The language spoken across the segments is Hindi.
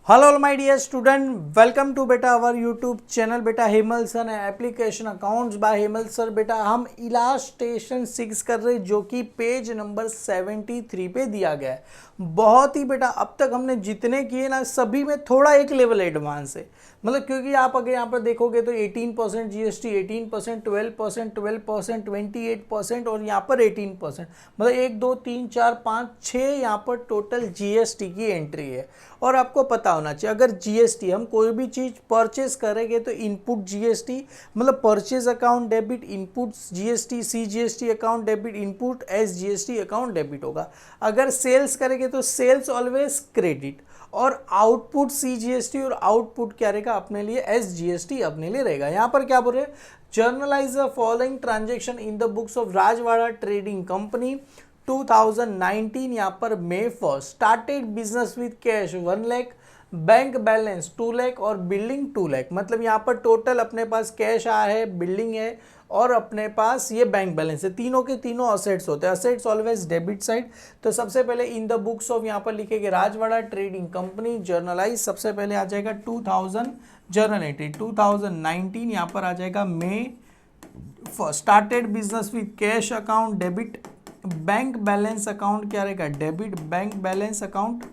Hello my dear student, welcome to बेटा आवर यूट्यूब चैनल बेटा Hemal sir application accounts by Hemal sir. बेटा हम इलास्ट्रेशन 6 कर रहे जो कि पेज नंबर 73 पे दिया गया है। बहुत ही बेटा अब तक हमने जितने किए ना सभी में थोड़ा एक लेवल एडवांस है, मतलब क्योंकि आप अगर यहाँ पर देखोगे तो 18% जीएसटी, 18%, 12%, 12%, 28% और यहाँ पर 18%, मतलब 1 2 3 4 5 6 यहाँ पर टोटल जीएसटी की एंट्री है। और आपको पता होना चाहिए अगर जीएसटी हम कोई भी चीज़ परचेज करेंगे तो इनपुट जीएसटी मतलब purchase account debit, input GST, CGST account debit, input SGST account debit होगा। अगर सेल्स करेंगे तो सेल्स ऑलवेज क्रेडिट और आउटपुट सीजीएसटी और आउटपुट क्या रहेगा अपने लिए एसजीएसटी अपने लिए रहेगा। यहाँ पर क्या बोल रहे हैं, generalized the following transaction in the books of Rajwada trading company 2019। यहाँ पर May 1 started business with cash 1 lakh, bank balance 2 lakh और बिल्डिंग 2 लाख। मतलब यहाँ पर टोटल अपने पास कैश आया है, बिल्डिंग है और अपने पास ये बैंक बैलेंस है। तीनों के तीनों असेट्स होते हैं, असेट्स ऑलवेज डेबिट साइड। तो सबसे पहले इन द बुक्स ऑफ यहाँ पर लिखेंगे राजवाड़ा ट्रेडिंग कंपनी जर्नलाइज। सबसे पहले आ जाएगा 2000 जर्नल एंट्री 2019, यहाँ पर आ जाएगा May 1 started business with cash account debit, bank balance account क्या रहेगा डेबिट, बैंक बैलेंस अकाउंट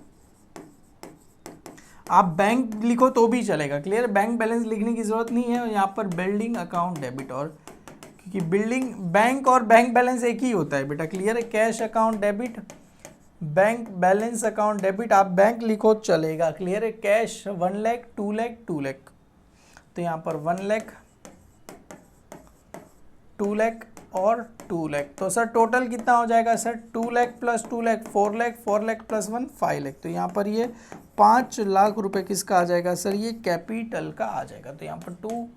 आप बैंक लिखो तो भी चलेगा, क्लियर। बैंक बैलेंस लिखने की जरूरत नहीं है। और यहाँ पर बिल्डिंग अकाउंट डेबिट, और क्योंकि बिल्डिंग बैंक और बैंक बैलेंस एक ही होता है बेटा, क्लियर है। Cash account debit, bank balance account debit, आप बैंक लिखो चलेगा, क्लियर है। कैश 1 लाख, 2 लाख, 2 लाख, तो यहाँ पर 1 लाख, 2 लाख और 2 लाख। तो सर टोटल कितना हो जाएगा sir, 2 lakh plus 2 lakh 4 lakh, 4 lakh plus 1 5 lakh. तो यहाँ पर ये 5 लाख रुपए किसका आ जाएगा सर, ये कैपिटल का आ जाएगा। तो यहाँ पर 2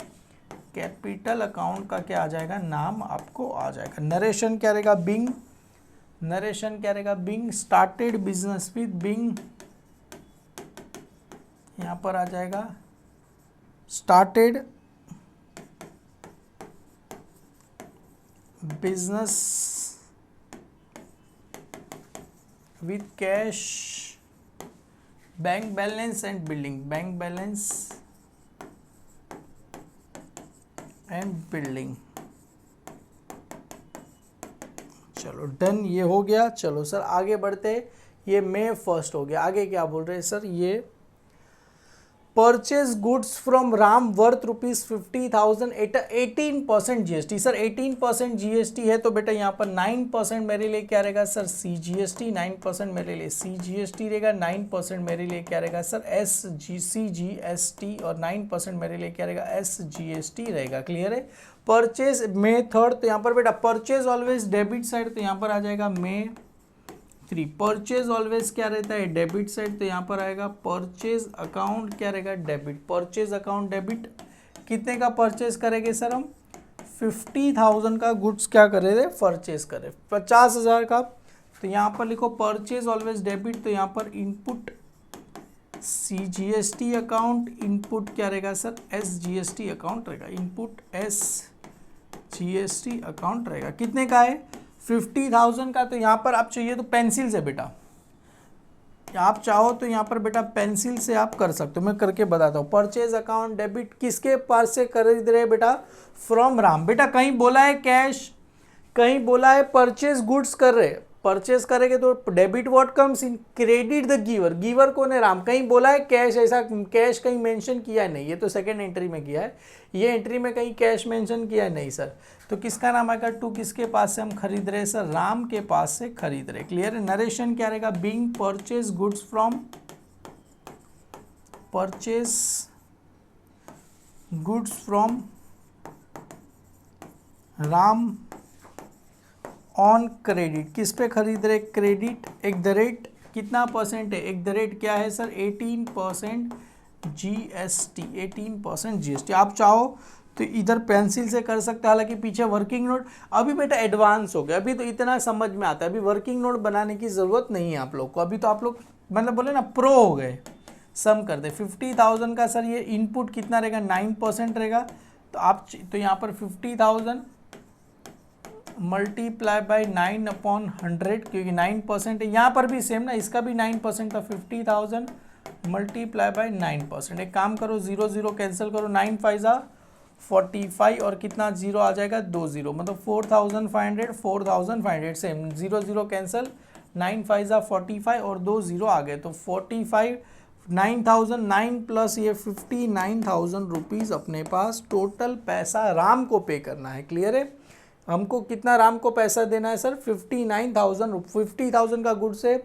कैपिटल अकाउंट का क्या आ जाएगा, नाम आपको आ जाएगा। नरेशन क्या रहेगा, बिंग, नरेशन क्या रहेगा being, started business with being, यहाँ पर आ जाएगा started business with cash, bank balance and building, bank balance and building. चलो डन, ये हो गया। चलो सर आगे बढ़ते, ये May 1 हो गया। आगे क्या बोल रहे हैं सर, ये purchase goods from Ram worth ₹50,000 18% GST. Sir 18% GST है तो बेटा यहाँ पर 9% मेरे लिए क्या रहेगा सर, सीजीएसटी। 9% मेरे लिए सीजीएसटी रहेगा, 9% मेरे लिए क्या रहेगा सर, एसजीएसटी, और 9% मेरे लिए क्या रहेगा एसजीएसटी रहेगा, क्लियर है। परचेज May 3, तो यहाँ पर बेटा परचेज ऑलवेज डेबिट साइड, तो यहाँ पर आ जाएगा May 3। परचेज ऑलवेज क्या रहता है डेबिट साइड, तो यहाँ पर आएगा परचेज अकाउंट क्या रहेगा डेबिट, परचेज अकाउंट डेबिट। कितने का परचेज करेंगे सर हम, 50,000 का गुड्स क्या कर रहे थे परचेज करे, 50,000 का। तो यहाँ पर लिखो परचेज ऑलवेज डेबिट, तो यहाँ पर इनपुट सीजीएसटी अकाउंट, इनपुट क्या रहेगा सर एसजीएसटी अकाउंट रहेगा, इनपुट एसजीएसटी अकाउंट रहेगा। कितने का है 50,000 का। तो यहाँ पर आप चाहिए तो पेंसिल से बेटा, आप चाहो तो यहाँ पर बेटा पेंसिल से आप कर सकते हो, मैं करके बताता हूँ। परचेज अकाउंट डेबिट किसके पास से खरीद रहे बेटा, फ्रॉम राम। बेटा कहीं बोला है कैश, कहीं बोला है परचेज गुड्स कर रहे, परचेज करेंगे तो debit what comes in, credit the giver, giver कौन है राम। कहीं बोला है कैश, ऐसा कैश कहीं मेंशन किया है नहीं, ये तो सेकंड एंट्री में किया है, ये एंट्री में कहीं कैश मेंशन किया है नहीं सर। तो किसका नाम आएगा, 2 किसके पास से हम खरीद रहे हैं सर, राम के पास से खरीद रहे, क्लियर है। नरेशन क्या रहेगा, being purchase goods from, purchase goods from Ram on credit, किस पे खरीद रहे क्रेडिट, एक द रेट कितना परसेंट है, एक द रेट क्या है सर 18% जीएसटी, 18% जीएसटी। आप चाहो तो इधर पेंसिल से कर सकते हैं, हालांकि पीछे वर्किंग नोट अभी बेटा एडवांस हो गया, अभी तो इतना समझ में आता है, अभी वर्किंग नोट बनाने की ज़रूरत नहीं है आप लोग को, अभी तो आप लोग मतलब बोले ना प्रो हो गए। सम कर दे 50,000 का सर, ये इनपुट कितना रहेगा 9% रहेगा, तो आप तो यहाँ पर 50,000 मल्टीप्लाई बाई 9/100, क्योंकि 9% है। यहाँ पर भी सेम ना, इसका भी 9% था, 50,000 मल्टीप्लाई बाय 9%। एक काम करो, 0 0 कैंसिल करो, 9 5 जा 45 और कितना जीरो आ जाएगा 2 0, मतलब 4500 4500 सेम, 0 0 कैंसिल, 9 5 जा 45 और 2 0 आ गए, तो 45 9009 प्लस ये 59,000 रुपीज़ अपने पास टोटल पैसा राम को पे करना है। क्लियर है? हमको कितना राम को पैसा देना है सर? 59,000। 50,000 का गुड्स है,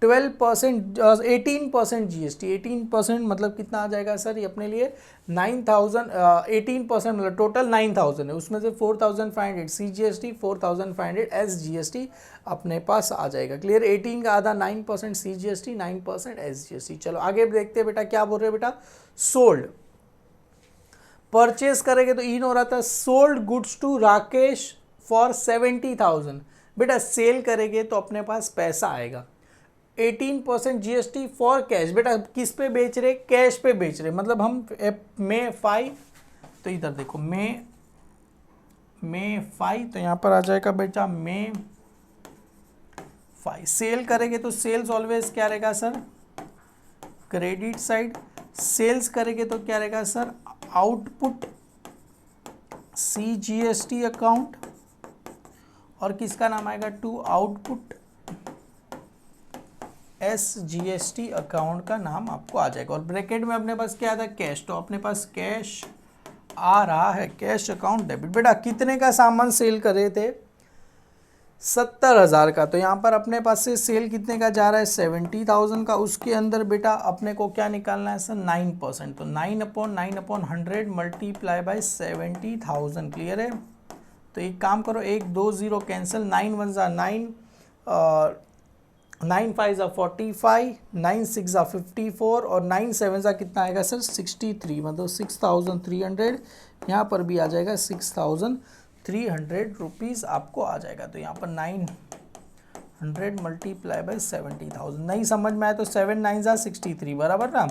12% 18% जीएसटी, 18% मतलब कितना आ जाएगा सर ये अपने लिए 9,000, 18% मतलब टोटल 9,000 है, उसमें से 4,500 CGST, 4,500 SGST अपने पास आ जाएगा। क्लियर? 18 का आधा 9% CGST, 9% SGST। चलो आगे देखते हैं बेटा, क्या बोल रहे हैं बेटा? सोल्ड, परचेज करेंगे तो इन हो रहा था sold goods to Rakesh for 70,000। बेटा सेल करेंगे तो अपने पास पैसा आएगा 18% जीएसटी फॉर कैश। बेटा किस पे बेच रहे? कैश पे बेच रहे, मतलब हम मे 5, तो इधर देखो मे 5, तो यहाँ पर आ जाएगा बेटा मे 5। सेल करेंगे तो सेल्स ऑलवेज क्या रहेगा सर? Credit side. सेल्स करेंगे तो क्या रहेगा सर? आउटपुट CGST अकाउंट, और किसका नाम आएगा? टू आउटपुट SGST अकाउंट का नाम आपको आ जाएगा। और ब्रैकेट में अपने पास क्या था? कैश, तो अपने पास कैश आ रहा है, कैश अकाउंट डेबिट। बेटा कितने का सामान सेल कर रहे थे? 70,000 का, तो यहाँ पर अपने पास से सेल कितने का जा रहा है? 70,000 का। उसके अंदर बेटा अपने को क्या निकालना है सर? 9%, तो 9/9/100 मल्टीप्लाई बाय 70,000। क्लियर है? तो एक काम करो, 1 2 0 कैंसिल, 9 1 जा 9, 9 5 जा 45, 9 6 जा 54 और 9 7 जा कितना आएगा सर? 63, मतलब 6,300। यहाँ पर भी आ जाएगा 6,300 रुपीज़ आपको आ जाएगा। तो यहाँ पर 900 मल्टीप्लाई बाय 70,000। नहीं समझ में आया तो 7 9 जा 63, बराबर ना?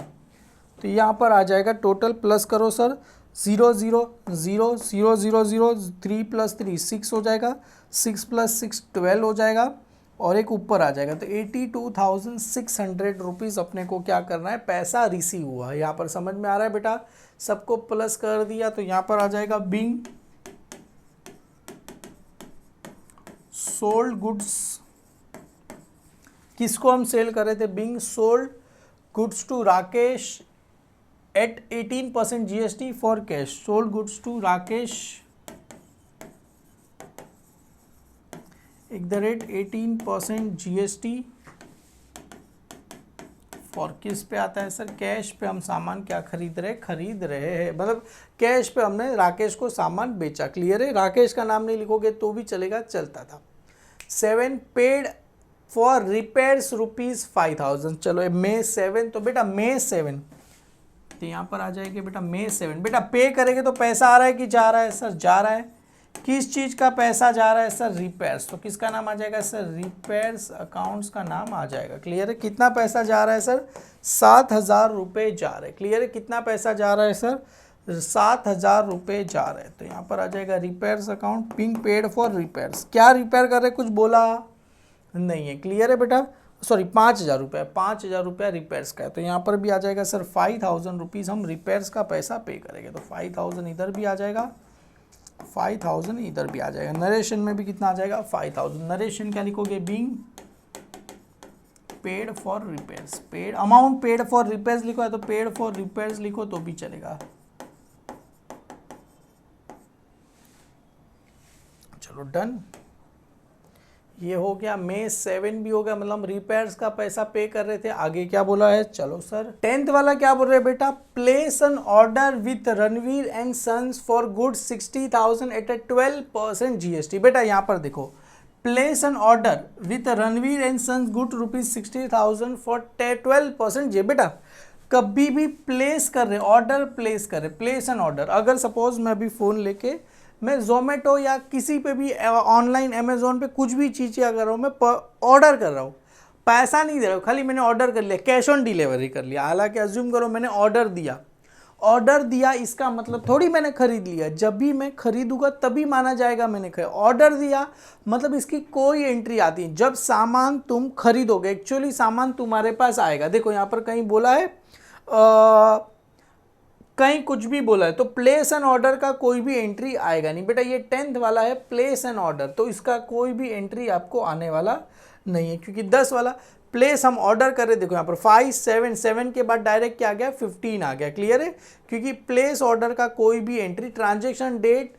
तो यहाँ पर आ जाएगा टोटल, प्लस करो सर, 0 0 0 0 0 0, 3 + 3 6 हो जाएगा, 6 + 6 12 हो जाएगा, और एक ऊपर आ जाएगा। तो 82,600 रुपीज़ अपने को क्या करना है? पैसा रिसीव हुआ है। यहाँ पर समझ में आ रहा है बेटा? सबको प्लस कर दिया, तो यहाँ पर आ जाएगा बिंग सोल्ड गुड्स। किसको हम सेल कर रहे थे? Being sold goods to Rakesh at 18% GST for cash. Sold goods to Rakesh @18% GST for किस पे आता है सर? कैश पे हम सामान क्या खरीद रहे हैं, मतलब कैश पे हमने राकेश को सामान बेचा। क्लियर है? राकेश का नाम नहीं लिखोगे तो भी चलेगा, चलता था। 7 पेड फॉर रिपेयर्स ₹5,000। चलो मे 7, तो बेटा मे 7, तो यहाँ पर आ जाएगी बेटा मे 7। बेटा पे करेंगे तो पैसा आ रहा है कि जा रहा है सर? जा रहा है। किस चीज़ का पैसा जा रहा है सर? रिपेयर्स, तो किसका नाम आ जाएगा सर? रिपेयर्स अकाउंट्स का नाम आ जाएगा। क्लियर है? कितना पैसा जा रहा है सर? 7,000 रुपये जा रहे हैं। क्लियर है? कितना पैसा जा रहा है सर? 7,000 रुपये जा रहे हैं। तो यहाँ पर आ जाएगा repairs account, being paid for repairs. क्या रिपेयर कर रहे? कुछ बोला नहीं है। क्लियर है बेटा? सॉरी 5,000 रुपये, 5,000 रुपया रिपेयर्स का है। तो यहाँ पर भी आ जाएगा सर 5,000 रुपीज़ हम रिपेयर्स का पैसा पे करेंगे। तो 5,000 इधर भी आ जाएगा, 5,000 इधर भी आ जाएगा। नरेशन में भी कितना आ जाएगा? 5,000। नरेशन क्या लिखोगे? Being paid for repairs. Paid amount paid for repairs लिखो है तो पेड फॉर रिपेयर्स लिखो तो भी चलेगा। चलो डन, ये हो गया। मे 7 भी हो गया, मतलब रिपेयर्स का पैसा पे कर रहे थे। आगे क्या बोला है? चलो सर 10th वाला क्या बोल रहे हैं बेटा? Place an order with Ranveer and sons for goods 60,000 at 12% GST। बेटा यहाँ पर देखो, place an order with Ranveer and sons good ₹60,000 for 12% जी। बेटा कभी भी प्लेस कर रहे, ऑर्डर प्लेस कर रहे, प्लेस एन ऑर्डर। अगर सपोज मैं अभी फ़ोन लेके मैं जोमेटो या किसी पे भी ऑनलाइन अमेजोन पे कुछ भी चीज़ें अगर मैं ऑर्डर कर रहा हूँ, पैसा नहीं दे रहा हूँ, खाली मैंने ऑर्डर कर लिया, कैश ऑन डिलीवरी कर लिया। हालांकि अज्यूम करो मैंने ऑर्डर दिया ऑर्डर दिया इसका मतलब थोड़ी मैंने खरीद लिया, जब भी मैं खरीदूंगा तभी माना जाएगा मैंने खरीद। ऑर्डर दिया मतलब इसकी कोई एंट्री आती है जब सामान तुम खरीदोगे, एक्चुअली सामान तुम्हारे पास आएगा। देखो यहाँ पर कहीं बोला है कहीं कुछ भी बोला है, तो प्लेस एन ऑर्डर का कोई भी एंट्री आएगा नहीं बेटा। ये 10th वाला है प्लेस एन ऑर्डर, तो इसका कोई भी एंट्री आपको आने वाला नहीं है, क्योंकि 10 वाला प्लेस हम ऑर्डर कर रहे। देखो यहाँ पर 5 7 7 के बाद डायरेक्ट क्या आ गया 15 आ गया। क्लियर है, क्योंकि प्लेस ऑर्डर का कोई भी एंट्री ट्रांजेक्शन डेट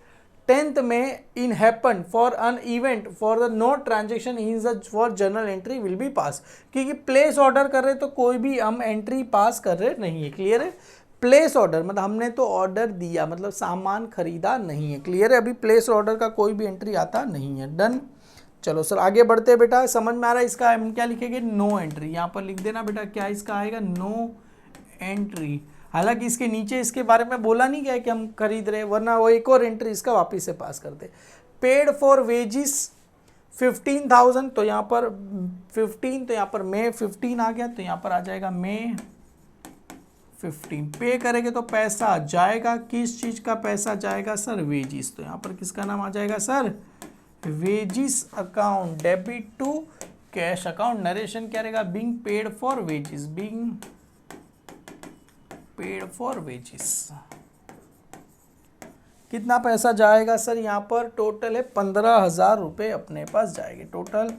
10th में in happen for an event for the note transaction in for journal entry will be pass, क्योंकि प्लेस ऑर्डर कर रहे तो कोई भी हम एंट्री पास कर रहे नहीं है। क्लियर है, प्लेस ऑर्डर मतलब हमने तो ऑर्डर दिया, मतलब सामान खरीदा नहीं है। क्लियर है, अभी प्लेस ऑर्डर का कोई भी एंट्री आता नहीं है। डन, चलो सर आगे बढ़ते हैं बेटा। समझ में आ रहा है इसका हम क्या लिखेंगे, नो एंट्री। यहाँ पर लिख देना बेटा क्या इसका आएगा, नो एंट्री। हालांकि इसके नीचे इसके बारे में बोला नहीं गया कि हम खरीद रहे, वरना वो एक और एंट्री इसका वापिस से पास करते। पेड फॉर वेजिस 15,000, तो यहाँ पर 15, तो यहाँ पर मे 15 आ गया, तो यहाँ पर आ जाएगा मे 15। पे करेंगे तो पैसा जाएगा, किस चीज का पैसा जाएगा सर, वेजिस। तो यहाँ पर किसका नाम आ जाएगा sir, wages account, debit to cash account. Narration क्या रहेगा, being paid for wages, being paid for wages. कितना पैसा जाएगा सर, यहाँ पर टोटल है 15,000 रुपये अपने पास जाएंगे। टोटल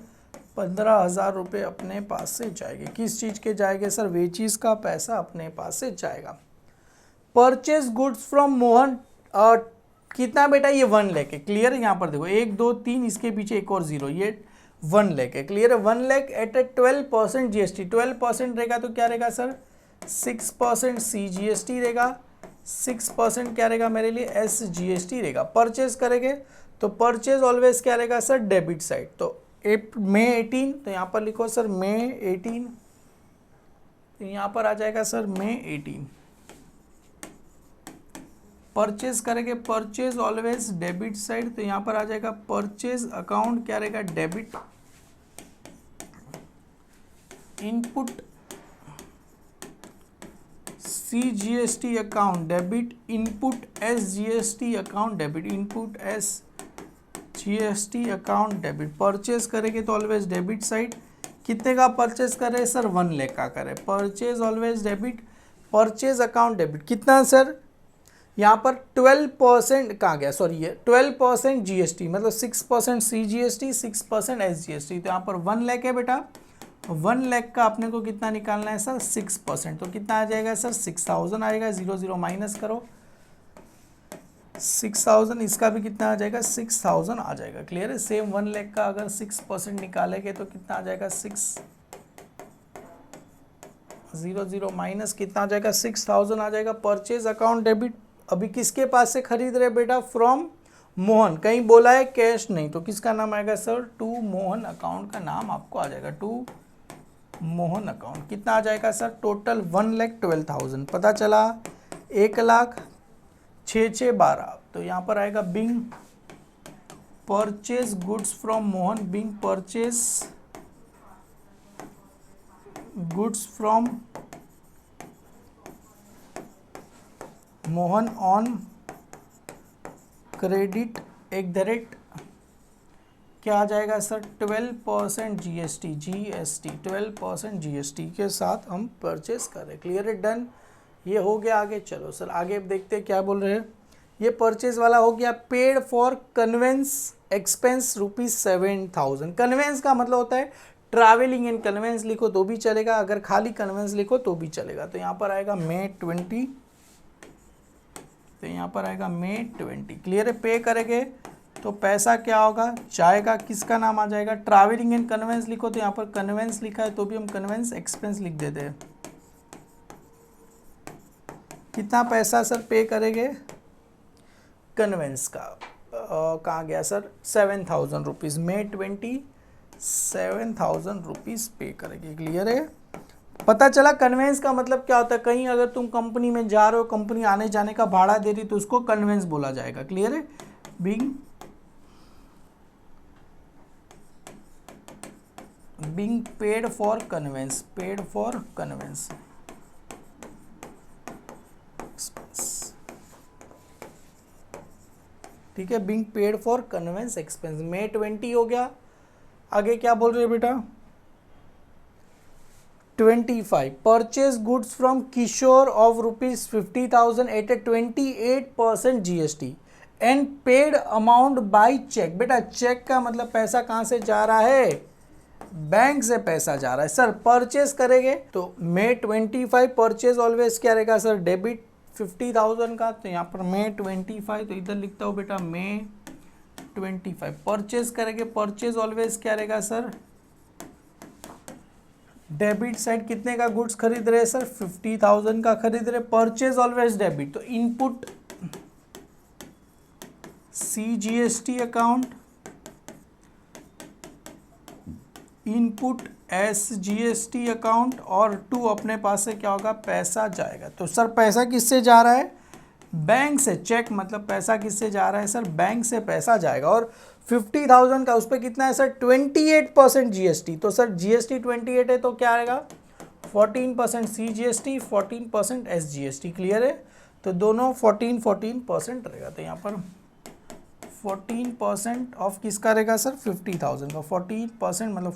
15,000 रुपये अपने पास से जाएंगे। किस चीज़ के जाएंगे सर, वेजिस का पैसा अपने पास से जाएगा। परचेज गुड्स फ्रॉम मोहन, कितना बेटा, ये 1 लाख है। क्लियर है, यहाँ पर देखो 1 2 3 इसके पीछे एक और 0, ये 1 लाख है। क्लियर है, 1 लाख एट ए 12% GST। 12% रहेगा तो क्या रहेगा सर, 6% CGST रहेगा, 6% क्या रहेगा मेरे लिए, SGST रहेगा। परचेज करेंगे तो परचेज ऑलवेज क्या रहेगा सर, डेबिट साइड। तो मे 18, तो यहाँ पर लिखो सर मे 18, तो यहाँ पर आ जाएगा सर मे 18। परचेज करेंगे, परचेज ऑलवेज डेबिट साइड, तो यहाँ पर आ जाएगा परचेज अकाउंट क्या रहेगा, debit. Input CGST account debit, input SGST account debit, input SGST account debit. Purchase करेंगे तो ऑलवेज डेबिट साइड। कितने का परचेज करें सर, 1 लाख का करें। Purchase always debit, purchase account debit. कितना सर, यहाँ पर 12% कहाँ गया, सॉरी ये 12% GST, मतलब 6% CGST, 6% SGST। तो यहाँ पर 1 लाख है बेटा, 1 लाख का अपने को कितना निकालना है सर, 6%। तो कितना आ जाएगा सर, 6,000 आएगा। 0 0 माइनस करो, 6,000, इसका भी कितना आ जाएगा, 6,000 आ जाएगा। क्लियर है, सेम 1 लाख का अगर 6% निकालेंगे तो कितना आ जाएगा, 0 0 माइनस कितना आ जाएगा, 6,000 आ जाएगा। परचेज अकाउंट डेबिट, अभी किसके पास से खरीद रहे बेटा, फ्रॉम मोहन। कहीं बोला है कैश नहीं, तो किसका नाम आएगा सर, टू मोहन अकाउंट का नाम आपको आ जाएगा, टू मोहन अकाउंट। कितना आ जाएगा सर, टोटल 1,12,000। पता चला 1,06,612। तो यहाँ पर आएगा being purchase goods from Mohan, being purchase goods from Mohan on credit @ क्या आ जाएगा सर, 12% GST 12% GST के साथ हम परचेस करें। क्लियर है, डन, ये हो गया। आगे चलो सर, आगे देखते हैं क्या बोल रहे हैं। ये परचेज वाला हो गया। Paid for conveyance expense ₹7,000। Conveyance का मतलब होता है ट्रैवलिंग एंड कन्वेंस लिखो तो भी चलेगा, अगर खाली कन्वेंस लिखो तो भी चलेगा। तो यहाँ पर आएगा मे 20, तो यहाँ पर आएगा मे 20। क्लियर है, पे करेंगे तो पैसा क्या होगा, जाएगा, किसका नाम आ जाएगा, ट्रैवलिंग एंड कन्वेंस लिखो, तो यहाँ पर कन्वेंस लिखा है तो भी हम कन्वेंस एक्सपेंस लिख देते हैं। कितना पैसा सर पे करेंगे कन्वेंस का, कहाँ गया सर, 7,000 रुपीज़। मे 20 7,000 रुपीज़ पे करेंगे। क्लियर है, पता चला कन्वेंस का मतलब क्या होता है। कहीं अगर तुम कंपनी में जा रहे हो, कंपनी आने जाने का भाड़ा दे रही तो उसको कन्वेंस बोला जाएगा। क्लियर है, being paid for conveyance, paid for conveyance expense, ठीक है, being paid for conveyance expense. May 20 हो गया। आगे क्या बोल रहे हैं बेटा? 25 purchase goods from Kishore of ₹50,000 at a 28% GST and paid amount by cheque. बेटा चेक का मतलब पैसा कहां से जा रहा है? बैंक से पैसा जा रहा है। सर परचेज करेंगे तो मे 25 परचेज ऑलवेज क्या रहेगा सर? डेबिट 50,000 का, तो यहाँ पर मे 25, तो इधर लिखता हूँ बेटा मे 25 परचेज करेंगे। परचेज ऑलवेज क्या रहेगा सर? डेबिट साइड कितने का गुड्स खरीद रहे हैं सर? 50,000 का खरीद रहे। परचेज ऑलवेज डेबिट, तो input CGST account, input SGST account, और टू अपने पास से क्या होगा? पैसा जाएगा। तो सर पैसा किससे जा रहा है? बैंक से। चेक मतलब पैसा किससे जा रहा है सर? बैंक से पैसा जाएगा। और 50,000 का उस पर कितना है सर? 28% GST। तो सर GST 28 है तो क्या आएगा? 14% CGST, 14% SGST। क्लियर है? तो दोनों 14% रहेगा। तो यहाँ पर 14% ऑफ किसका रहेगा सर? 50,000 का। 14% मतलब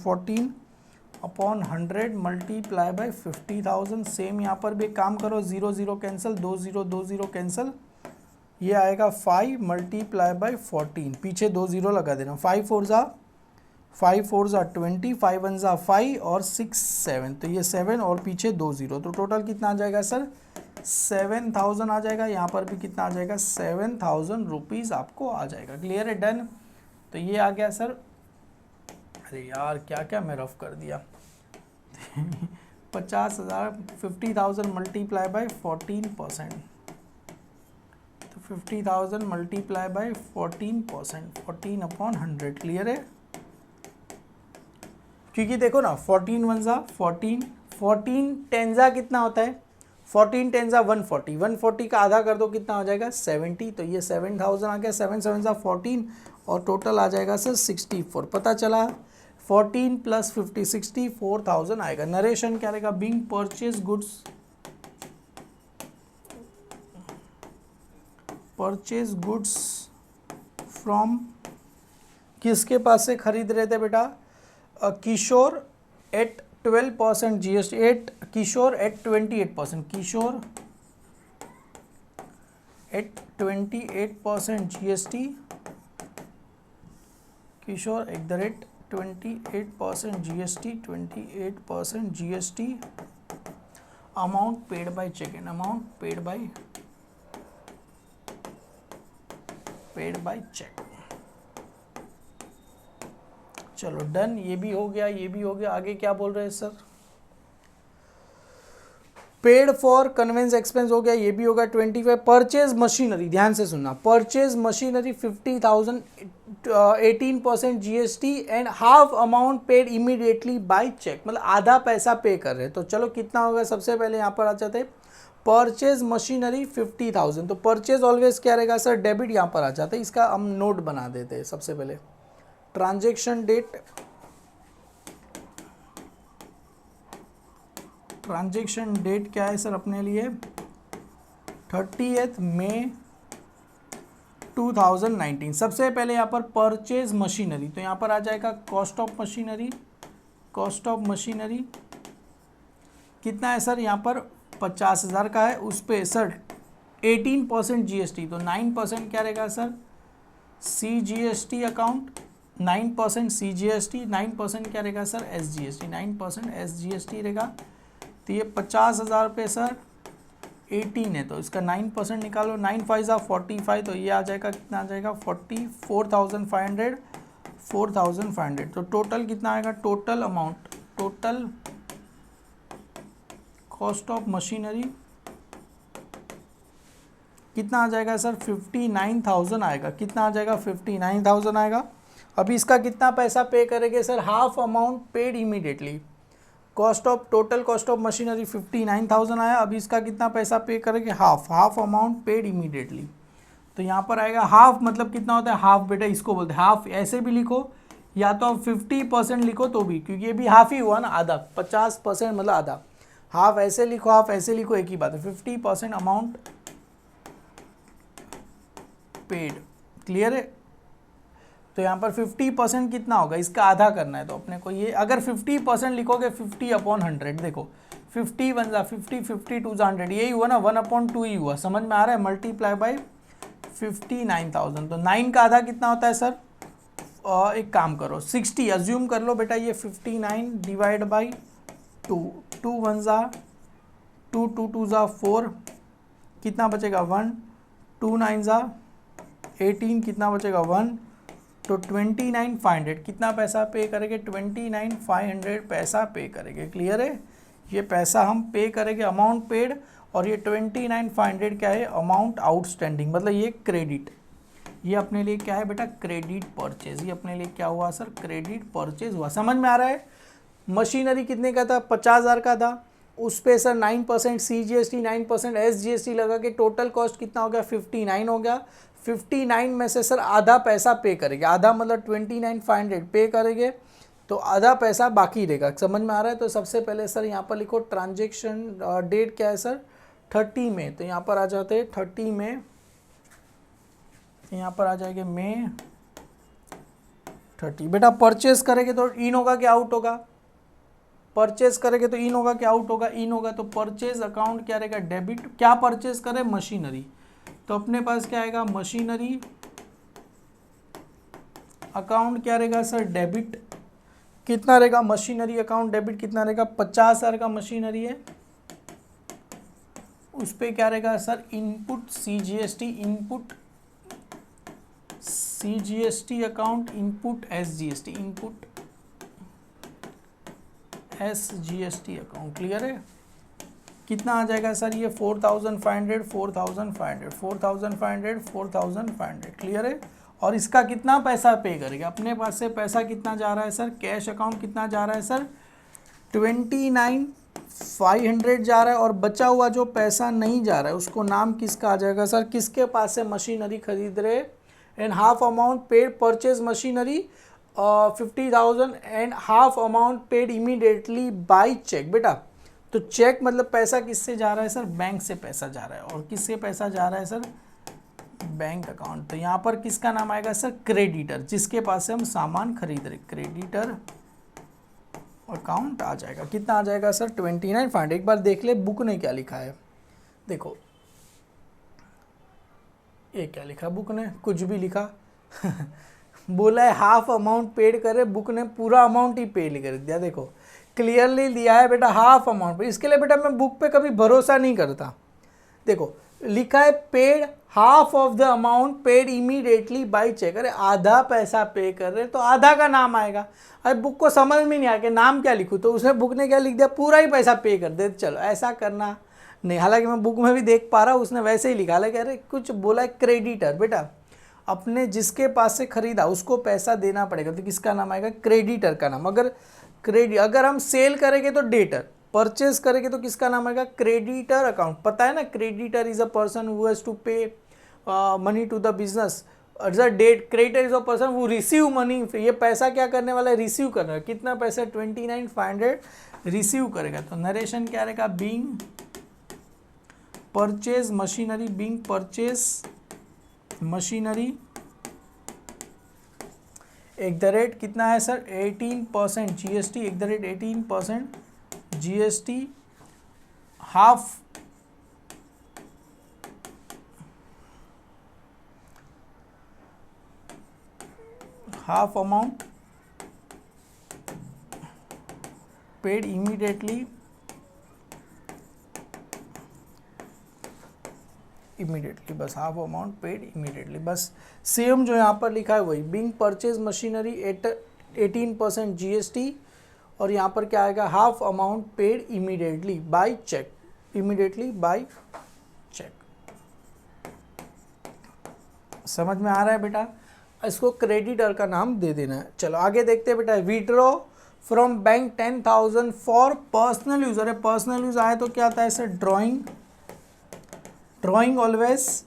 14/100 मल्टीप्लाई बाय 50,000। सेम यहाँ पर भी काम करो, 0 0 कैंसिल, 2 0 2 0 कैंसिल, ये आएगा 5 मल्टीप्लाई बाय 14, पीछे 2 0 लगा देना। 5 4 ज़ा 20, 5 1 ज़ा 5 और 6 7, तो ये 7 और पीछे 2 0, तो टोटल कितना आ जाएगा सर? 7,000 आ जाएगा। यहाँ पर भी कितना आ जाएगा? 7,000 रुपीज़ आपको आ जाएगा। क्लियर है? डन। तो ये आ गया सर। अरे यार क्या क्या मैं रफ कर दिया। 50,000, 50,000 मल्टीप्लाई बाय 14%, तो 50,000 मल्टीप्लाई बाय 14%, 14/100। क्लियर है? क्योंकि देखो ना 14 1 ज़ा 14, 14 10 ज़ा कितना होता है? 14 10 ज़ा 140, 140 का आधा कर दो कितना हो जाएगा? 70। तो ये 7,000 आ गया। 7 7 ज़ा 14 और टोटल आ जाएगा सर 64। पता चला 14 + 50 64,000 आएगा। नरेशन क्या रहेगा? बीइंग परचेज गुड्स फ्रॉम, किसके पास से खरीद रहे थे बेटा? किशोर एट 12% GST, किशोर एट 28%, किशोर एट 28% GST, किशोर @28% GST, 28% GST, amount paid by cheque and amount paid by cheque. चलो डन, ये भी हो गया, ये भी हो गया। आगे क्या बोल रहे हैं sir? Paid for conveyance expense हो गया, ये भी होगा 25। परचेज मशीनरी, ध्यान से सुनना, purchase machinery 50,000, 18% GST and half amount paid immediately by cheque, मतलब आधा पैसा पे कर रहे हैं। तो चलो कितना होगा? सबसे पहले यहाँ पर आ जाते हैं परचेज मशीनरी 50,000, तो परचेज ऑलवेज क्या रहेगा सर? डेबिट। यहाँ पर आ जाते हैं, इसका हम नोट बना देते हैं। सबसे पहले ट्रांजैक्शन डेट, ट्रांजैक्शन डेट क्या है सर अपने लिए? 30 मई 2019। सबसे पहले यहाँ पर परचेज मशीनरी, तो यहाँ पर आ जाएगा cost of machinery. Cost of machinery कितना है सर? यहाँ पर 50,000 का है, उस पर सर 18% GST, तो 9% क्या रहेगा सर? CGST अकाउंट, 9% CGST, 9% क्या रहेगा सर? SGST, 9% SGST रहेगा। तो ये 50,000 पे सर 18 है, तो इसका 9% निकालो। 9 5 ज़ा 45, तो ये आ जाएगा कितना? आ जाएगा 44,500, 4,500। तो टोटल कितना आएगा? Total amount, total cost of machinery कितना आ जाएगा सर? 59,000 आएगा। कितना आ जाएगा? 59,000 आएगा। अभी इसका कितना पैसा पे करेंगे sir? Half amount paid immediately. Cost of, total cost of machinery 59,000 आया, अभी इसका कितना पैसा पे करेंगे? Half amount paid immediately. तो यहाँ पर आएगा हाफ, मतलब कितना होता है? हाफ बेटा इसको बोलते हैं हाफ। ऐसे भी लिखो या तो आप 50% लिखो तो भी, क्योंकि ये भी हाफ ही हुआ ना, आधा। 50% मतलब आधा। हाफ ऐसे लिखो, हाफ ऐसे लिखो, एक ही बात है। 50% अमाउंट पेड, क्लियर है। तो यहाँ पर 50% कितना होगा, इसका आधा करना है तो अपने को ये अगर 50% लिखोगे 50/100, देखो 50 1 जा 50, 50 2 जा 100, यही हुआ ना, 1/2 ही हुआ, समझ में आ रहा है। मल्टीप्लाई बाई 59,000, तो 9 का आधा कितना होता है सर, एक काम करो 60 अज्यूम कर लो बेटा, ये 59 डिवाइड बाई 2, 2 1 जा 2, 2 2 जा 4, कितना बचेगा 1, 2 9 जा 18, कितना बचेगा 1, तो 29,500 कितना पैसा पे करेंगे, 29,500 पैसा पे करेंगे, क्लियर है। ये पैसा हम पे करेंगे, अमाउंट पेड, और ये 29,500 क्या है, अमाउंट आउटस्टैंडिंग, मतलब ये क्रेडिट, ये अपने लिए क्या है बेटा, क्रेडिट परचेज, ये अपने लिए क्या हुआ सर, क्रेडिट परचेज हुआ, समझ में आ रहा है। मशीनरी कितने का था, 50,000 का था, उस पे सर 9% CGST 9% SGST लगा के टोटल कॉस्ट कितना हो गया, 59 हो गया। 59 में से सर आधा पैसा पे करेंगे, आधा मतलब 29,500 पे करेंगे, तो आधा पैसा बाकी रहेगा, समझ में आ रहा है। तो सबसे पहले सर यहाँ पर लिखो ट्रांजेक्शन डेट क्या है सर, 30 में, तो यहाँ पर आ जाते हैं 30 में, यहाँ पर आ जाएंगे मई 30। बेटा परचेस करेंगे तो इन होगा कि आउट होगा, परचेज करेंगे तो इन होगा कि आउट होगा, इन होगा, तो परचेज अकाउंट क्या रहेगा, डेबिट। क्या परचेज करें, मशीनरी, तो अपने पास क्या आएगा, मशीनरी अकाउंट क्या रहेगा सर, डेबिट। कितना रहेगा मशीनरी अकाउंट डेबिट, कितना रहेगा, 50,000 का मशीनरी है, उस पे क्या रहेगा sir, input CGST, input CGST account, input SGST, input SGST account, clear है। कितना आ जाएगा सर, ये 4,500 4,500 4,500 4,500, क्लियर है। और इसका कितना पैसा पे करेगा, अपने पास से पैसा कितना जा रहा है सर, कैश अकाउंट कितना जा रहा है सर, 29,500 जा रहा है, और बचा हुआ जो पैसा नहीं जा रहा है उसको नाम किसका आ जाएगा सर, किसके पास से मशीनरी खरीद रहे, and half amount paid purchase machinery 50,000 and half amount paid immediately by cheque. बेटा तो चेक मतलब पैसा किससे जा रहा है सर, बैंक से पैसा जा रहा है, और किससे पैसा जा रहा है सर, बैंक अकाउंट। तो यहाँ पर किसका नाम आएगा सर, क्रेडिटर, जिसके पास से हम सामान खरीद रहे, क्रेडिटर अकाउंट आ जाएगा। कितना आ जाएगा सर, 29,500। एक बार देख ले बुक ने क्या लिखा है, देखो ये क्या लिखा बुक ने, कुछ भी लिखा बोला है हाफ अमाउंट पेड करे, बुक ने पूरा अमाउंट ही पे कर दिया, देखो क्लियरली दिया है बेटा हाफ अमाउंट पे। इसके लिए बेटा मैं बुक पे कभी भरोसा नहीं करता, देखो लिखा है paid half of the amount paid immediately by cheque, अरे आधा पैसा पे कर रहे तो आधा का नाम आएगा। अरे बुक को समझ में नहीं आया कि नाम क्या लिखूँ, तो उसने बुक ने क्या लिख दिया, पूरा ही पैसा पे कर दे, चलो ऐसा करना नहीं। हालांकि मैं बुक में भी देख पा रहा हूँ उसने वैसे ही लिखा, हालांकि अरे कुछ बोला है क्रेडिटर, बेटा अपने जिसके पास से खरीदा उसको पैसा देना पड़ेगा, तो किसका नाम आएगा, क्रेडिटर का नाम। अगर हम सेल करेंगे तो डेटर, परचेज करेंगे तो किसका नाम आएगा, क्रेडिटर अकाउंट। पता है ना, creditor is a person who has to pay money to the business, debt creditor is a person who receive money, ये पैसा क्या करने वाला है, रिसीव करने वाला। कितना पैसा, 29,500 रिसीव करेगा, तो नरेशन क्या रहेगा, being purchase machinery, being purchase machinery @ कितना है sir, 18% GST, @ 18% GST, half amount paid immediately बस हाफ अमाउंट पेड इमीडिएटली, बस सेम जो यहाँ पर लिखा है वही, being purchase machinery at 18% GST, और यहाँ पर क्या आएगा, half amount paid immediately by cheque, immediately by cheque. समझ में आ रहा है बेटा, इसको क्रेडिटर का नाम दे देना है। चलो आगे देखते हैं बेटा, withdraw from bank 10,000 for personal use. अरे पर्सनल यूज आए तो क्या आता है sir, drawing always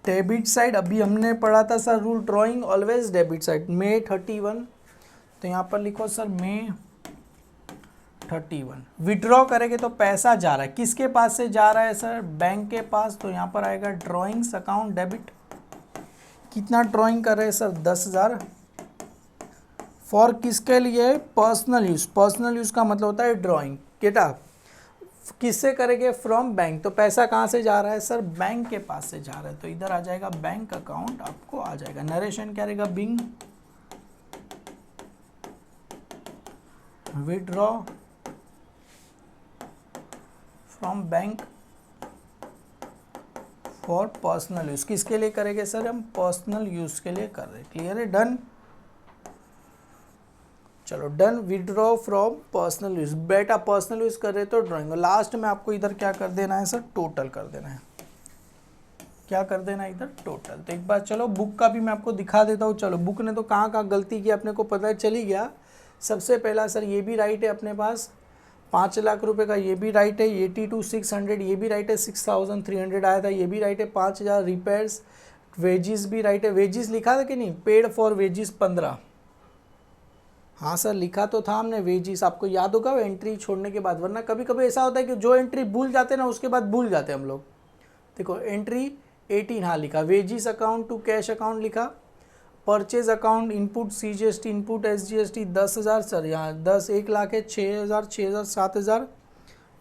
debit side. अभी हमने पढ़ा था sir rule, drawing always debit side. मई 31, तो यहाँ पर लिखो सर मई 31। विड्रॉ करेंगे तो पैसा जा रहा है, किसके पास से जा रहा है सर, बैंक के पास, तो यहाँ पर आएगा ड्राइंग्स अकाउंट डेबिट। कितना ड्राइंग कर रहे हैं सर? 10,000। फॉर किसके लिए? Personal use. पर्सनल यूज़ का मतलब होता है ड्राइंग। बेटा किससे करेंगे? From bank. तो पैसा कहाँ से जा रहा है सर? बैंक के पास से जा रहा है, तो इधर आ जाएगा बैंक अकाउंट, आपको आ जाएगा। नरेशन क्या रहेगा? Being withdraw from bank for personal use. किसके लिए करेंगे सर? हम पर्सनल यूज़ के लिए कर रहे हैं। क्लियर है? डन। चलो done. Withdraw from personal use. बेटा पर्सनल यूज़ कर रहे तो ड्राइंग। लास्ट में आपको इधर क्या कर देना है सर? टोटल कर देना है। क्या कर देना है इधर? टोटल। तो एक बार चलो बुक का भी मैं आपको दिखा देता हूँ। चलो बुक ने तो कहाँ कहाँ गलती की अपने को पता चल ही गया। सबसे पहला सर ये भी राइट है अपने पास, 5 लाख रुपए का ये भी राइट है, 82,600 ये भी राइट है, 6,300 आया था ये भी राइट है, 5,000 रिपेयर्स, वेजिस भी राइट है। वेजिस लिखा था कि नहीं? Paid for wages 15। हाँ सर लिखा तो था हमने वेजिस, आपको याद होगा वो एंट्री छोड़ने के बाद। वरना कभी कभी ऐसा होता है कि जो एंट्री भूल जाते हैं ना उसके बाद भूल जाते हैं हम लोग। देखो एंट्री 18 हाँ लिखा, wages account to cash account लिखा, purchase account input CGST input SGST 10,000 sir यहाँ 10 1 लाख है, 6,000 6,000 7,000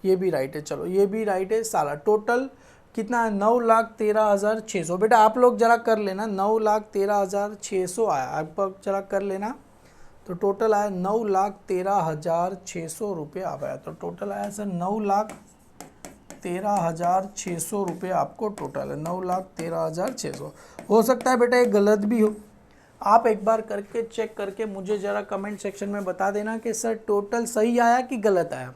ये भी राइट है। चलो ये भी राइट है सारा। टोटल कितना है? 9,13,600। बेटा आप लोग जरा कर लेना, 9,13,600 आया। आप जरा कर लेना। तो टोटल आया 9,13,600 रुपये आया। तो टोटल आया सर 9,13,600 रुपये आपको टोटल है। 9,13,600। हो सकता है बेटा ये गलत भी हो, आप एक बार करके चेक करके मुझे ज़रा कमेंट सेक्शन में बता देना कि सर टोटल सही आया कि गलत आया।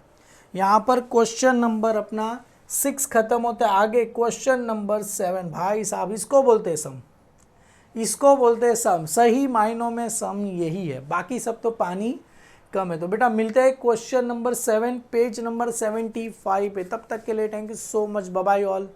यहाँ पर क्वेश्चन नंबर अपना 6 खत्म होता है, आगे क्वेश्चन नंबर 7 भाई साहब इसको बोलते हैं सम। इसको बोलते हैं सम। सही मायनों में सम यही है, बाकी सब तो पानी कम है। तो बेटा मिलते हैं क्वेश्चन नंबर 7 पेज नंबर 75 पे। तब तक के लिए thank you so much, bye bye all.